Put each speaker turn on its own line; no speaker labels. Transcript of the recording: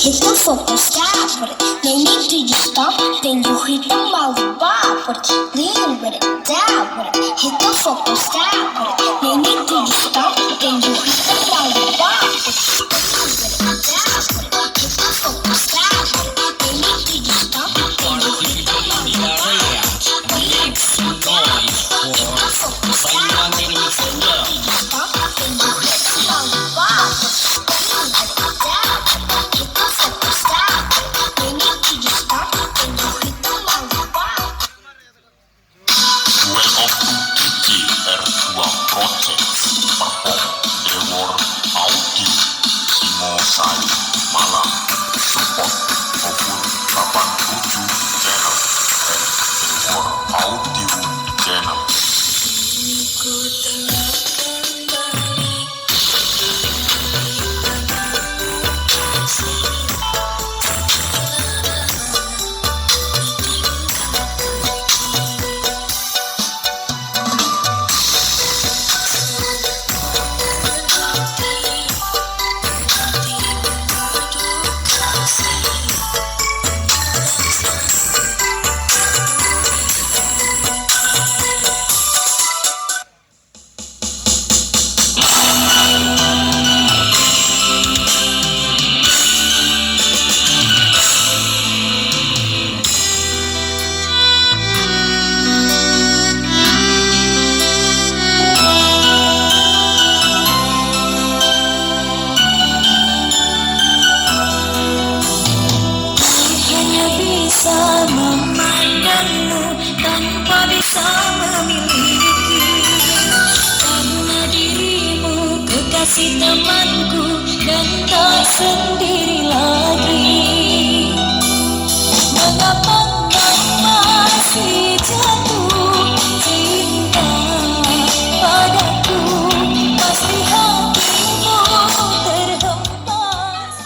hit the focus, stop with it. No need to just stop, then you hit the molly bob with it. Lean with it, down with it. Hit the focus, stop with it. No need to just stop, then you hit the molly bob with it. Lean with it, down with it. Hit the focus, stop with it. No need to just stop, then you hit the molly bob with it. Lean with it, down with it. Hit the focus, stop with it. No need to just stop, then you hit the molly bob with it. Memandangmu tanpa bisa memiliki, karena dirimu kekasih temanku dan tak sendiri lagi. Mengapa kau masih jatuh cinta padaku? Pasti hatimu terhempas.